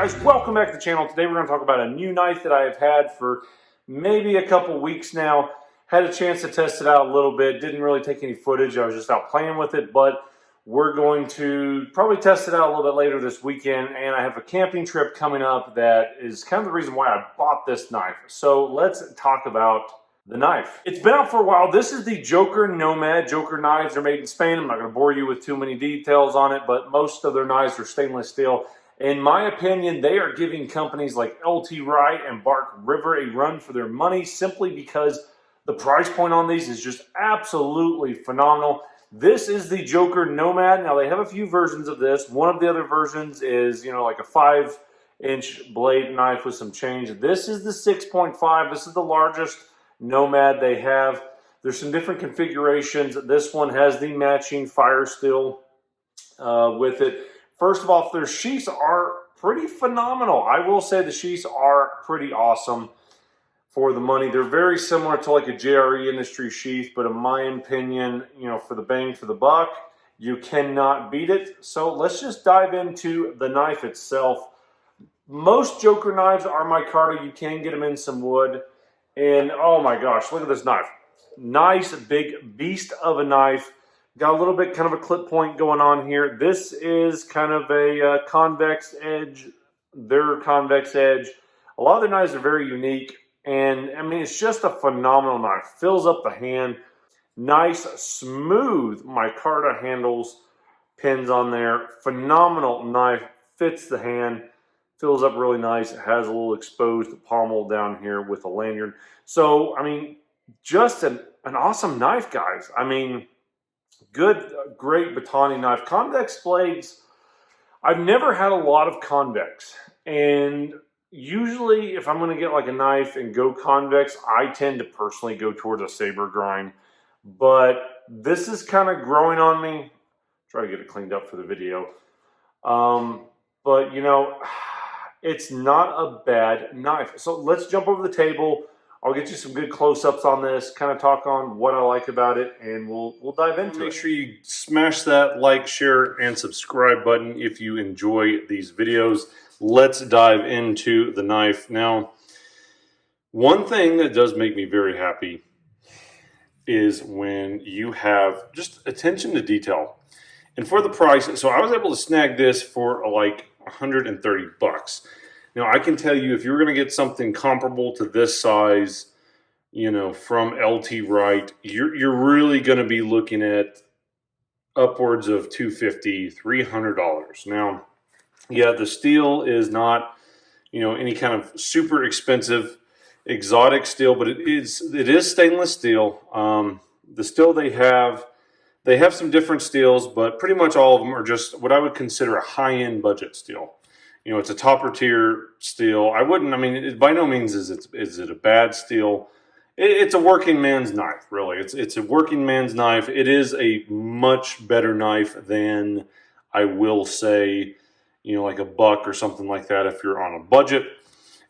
guys, welcome back to the channel. Today we're going to talk about a new knife that I have had for maybe a couple weeks now. Had a chance to test it out a little bit. Didn't really take any footage. I was just out playing with it, but we're going to probably test it out a little bit later this weekend, and I have a camping trip coming up that is kind of the reason why I bought this knife. So let's talk about the knife. It's been out for a while. This is the Joker Nomad. Joker knives are made in Spain. I'm not going to bore you with too many details on it, but most of their knives are stainless steel. In my opinion, they are giving companies like LT Wright and Bark River a run for their money simply because the price point on these is just absolutely phenomenal. This is the Joker Nomad. Now, they have a few versions of this. One of the other versions is, you know, like a 5-inch blade knife with some change. This is the 6.5. This is the largest Nomad they have. There's some different configurations. This one has the matching fire steel with it. First of all, their sheaths are pretty phenomenal. I will say the sheaths are pretty awesome for the money. They're very similar to like a JRE Industry sheath, but in my opinion, you know, for the bang for the buck, you cannot beat it. So let's just dive into the knife itself. Most Joker knives are micarta. You can get them in some wood. And oh my gosh, look at this knife. Nice big beast of a knife. Got a little bit kind of a clip point going on here. This is kind of a convex edge. Their convex edge. A lot of their knives are very unique. And I mean, it's just a phenomenal knife. Fills up the hand. Nice, smooth micarta handles. Pins on there. Phenomenal knife. Fits the hand. Fills up really nice. It has a little exposed pommel down here with a lanyard. So, I mean, just an awesome knife, guys. I mean, good, great batoning knife. Convex blades, I've never had a lot of convex. And usually if I'm going to get like a knife and go convex, I tend to personally go towards a saber grind. But this is kind of growing on me. Try to get it cleaned up for the video. But, you know, it's not a bad knife. So let's jump over the table. I'll get you some good close-ups on this, kind of talk on what I like about it, and we'll dive into it. Make sure you smash that like, share, and subscribe button if you enjoy these videos. Let's dive into the knife. Now, one thing that does make me very happy is when you have just attention to detail. And for the price, so I was able to snag this for like 130 bucks. Now, I can tell you if you're going to get something comparable to this size, you know, from LT Wright, you're really going to be looking at upwards of $250, $300. Now, yeah, the steel is not, you know, any kind of super expensive exotic steel, but it is stainless steel. The steel they have some different steels, but pretty much all of them are just what I would consider a high-end budget steel. You know, it's a topper tier steel. I mean, by no means is it a bad steel. It's a working man's knife, really. It's a working man's knife. It is a much better knife than, I will say, you know, like a buck or something like that if you're on a budget.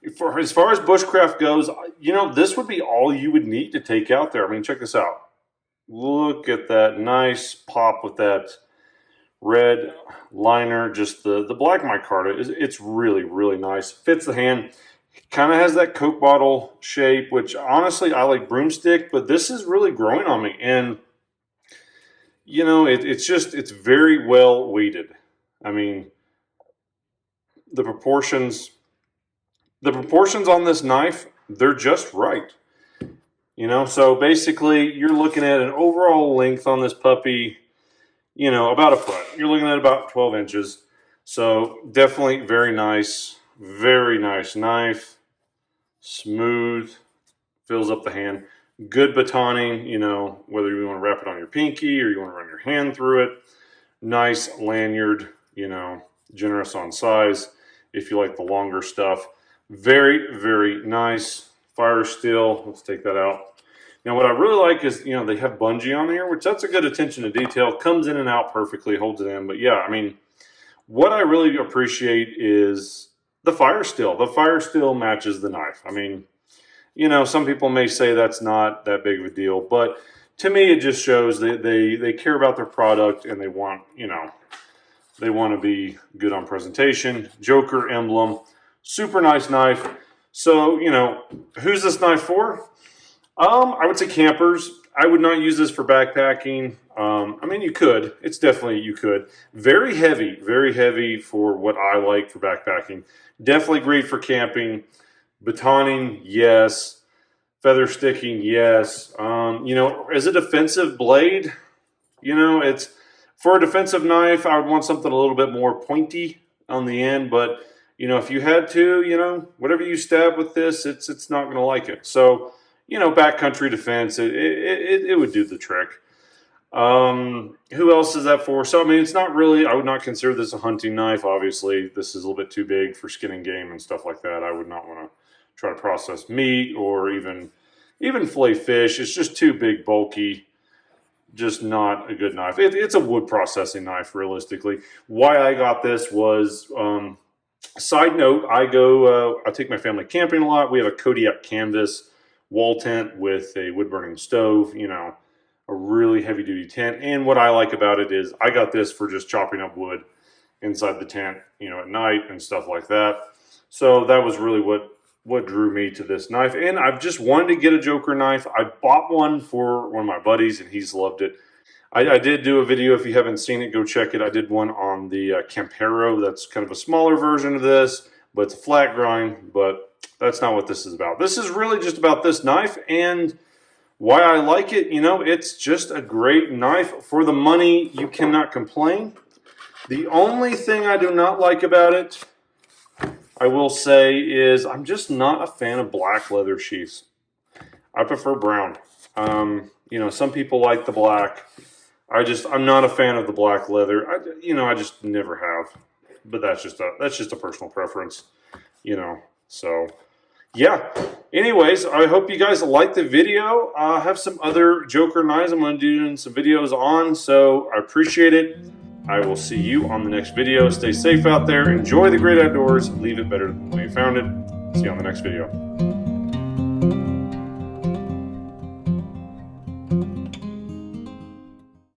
As far as bushcraft goes, you know, this would be all you would need to take out there. I mean, check this out. Look at that nice pop with that red liner, just the black micarta. It's really, really nice. Fits the hand. Kind of has that Coke bottle shape, which honestly I like broomstick, but this is really growing on me. And, you know, it's very well weighted. I mean, the proportions on this knife, they're just right. You know, so basically you're looking at an overall length on this puppy, you know, about a foot. You're looking at about 12 inches. So definitely very nice knife. Smooth, fills up the hand. Good batoning, you know, whether you want to wrap it on your pinky or you want to run your hand through it. Nice lanyard, you know, generous on size if you like the longer stuff. Very, very nice. Fire steel. Let's take that out. Now, what I really like is, you know, they have bungee on here, which that's a good attention to detail. Comes in and out perfectly, holds it in. But yeah, I mean, what I really appreciate is the fire steel. The fire steel matches the knife. I mean, you know, some people may say that's not that big of a deal, but to me, it just shows that they care about their product and they want, you know, They want to be good on presentation. Joker emblem, super nice knife. So, you know, who's this knife for? I would say campers. I would not use this for backpacking. I mean, you could. It's definitely, you could. Very heavy for what I like for backpacking. Definitely great for camping. Batoning, yes. Feather sticking, yes. You know, as a defensive blade, you know, it's for a defensive knife, I would want something a little bit more pointy on the end, but you know, if you had to, you know, whatever you stab with this, it's not going to like it. So, you know, backcountry defense, it would do the trick. Who else is that for? So, I mean, it's not really, I would not consider this a hunting knife. Obviously, this is a little bit too big for skinning game and stuff like that. I would not want to try to process meat or even fillet fish. It's just too big, bulky. Just not a good knife. It's a wood processing knife, realistically. Why I got this was, side note, I take my family camping a lot. We have a Kodiak canvas wall tent with a wood burning stove, you know, a really heavy duty tent. And what I like about it is I got this for just chopping up wood inside the tent, you know, at night and stuff like that. So that was really what drew me to this knife. And I've just wanted to get a Joker knife. I bought one for one of my buddies and he's loved it. I did do a video. If you haven't seen it, go check it. I did one on the Campero. That's kind of a smaller version of this, but it's a flat grind, but that's not what this is about. This is really just about this knife and why I like it. You know, it's just a great knife. For the money, you cannot complain. The only thing I do not like about it, I will say, is I'm just not a fan of black leather sheaths. I prefer brown. You know, some people like the black. I'm not a fan of the black leather. I just never have. But that's just a personal preference, you know. So, yeah. Anyways, I hope you guys like the video. I have some other Joker knives I'm going to do some videos on, so I appreciate it. I will see you on the next video. Stay safe out there. Enjoy the great outdoors. Leave it better than when you found it. See you on the next video.